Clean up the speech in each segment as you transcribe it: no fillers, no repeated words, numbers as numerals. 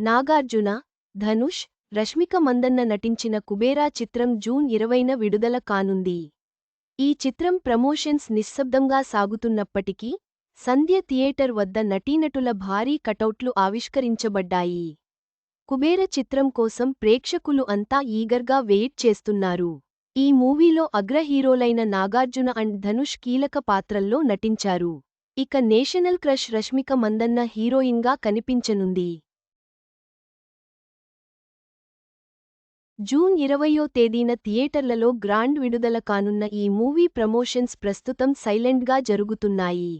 నాగార్జున, ధనుష్, రష్మిక మందన్న నటించిన కుబేరా చిత్రం జూన్ 20న విడుదల కానుంది. ఈ చిత్రం ప్రమోషన్స్ నిశ్శబ్దంగా సాగుతున్నప్పటికీ, సంధ్య థియేటర్ వద్ద నటీనటుల భారీ కటౌట్లు ఆవిష్కరించబడ్డాయి. కుబేర చిత్రం కోసం ప్రేక్షకులు అంతా ఈగర్గా వెయిట్ చేస్తున్నారు. ఈ మూవీలో అగ్ర హీరోలైన నాగార్జున అండ్ ధనుష్ కీలక పాత్రల్లో నటించారు. ఇక నేషనల్ క్రష్ రష్మిక మందన్న హీరోయిన్గా కనిపించనుంది. జూన్ 20వ తేదీన థియేటర్లలో గ్రాండ్ విడుదల కానున్న ఈ మూవీ ప్రమోషన్స్ ప్రస్తుతం సైలెంట్గా జరుగుతున్నాయి.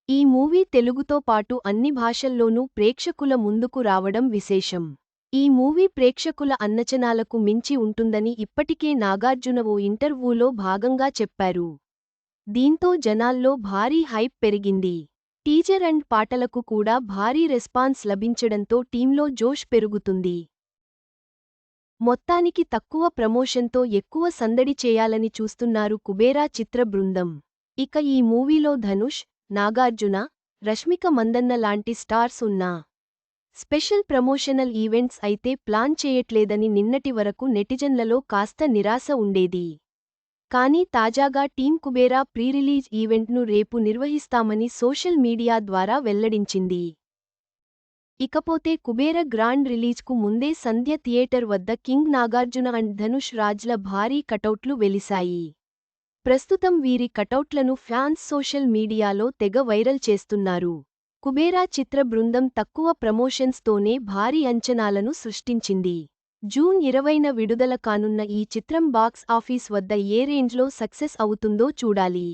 ఈ మూవీ తెలుగుతో పాటు అన్ని భాషల్లోనూ ప్రేక్షకుల ముందుకు రావడం విశేషం. ఈ మూవీ ప్రేక్షకుల అంచనాలకు మించి ఉంటుందని ఇప్పటికే నాగార్జున ఓ ఇంటర్వ్యూలో భాగంగా చెప్పారు. దీంతో జనాల్లో భారీ హైప్ పెరిగింది. టీజర్ అండ్ పాటలకు కూడా భారీ రెస్పాన్స్ లభించడంతో టీంలో జోష్ పెరుగుతుంది. మొత్తానికి తక్కువ ప్రమోషన్తో ఎక్కువ సందడి చేయాలని చూస్తున్నారు కుబేరా చిత్ర బృందం. ఇక ఈ మూవీలో ధనుష్, నాగార్జున, రష్మిక మందన్న లాంటి స్టార్స్ ఉన్నా స్పెషల్ ప్రమోషనల్ ఈవెంట్స్ అయితే ప్లాన్ చేయట్లేదని నిన్నటి వరకు నెటిజన్లలో కాస్త నిరాశ ఉండేది. కానీ తాజాగా టీం కుబేరా ప్రీ-రిలీజ్ ఈవెంట్ను రేపు నిర్వహిస్తామని సోషల్ మీడియా ద్వారా వెల్లడించింది. ఇకపోతే కుబేర గ్రాండ్ రిలీజ్కు ముందే సంధ్య థియేటర్ వద్ద కింగ్ నాగార్జున అండ్ ధనుష్ రాజ్ల భారీ కటౌట్లు వెలిశాయి. ప్రస్తుతం వీరి కటౌట్లను ఫ్యాన్స్ సోషల్ మీడియాలో తెగ వైరల్ చేస్తున్నారు. కుబేరా చిత్ర బృందం తక్కువ ప్రమోషన్స్తోనే భారీ అంచనాలను సృష్టించింది. జూన్ 20న విడుదల కానున్న ఈ చిత్రం బాక్స్ ఆఫీస్ వద్ద ఏ రేంజ్లో సక్సెస్ అవుతుందో చూడాలి.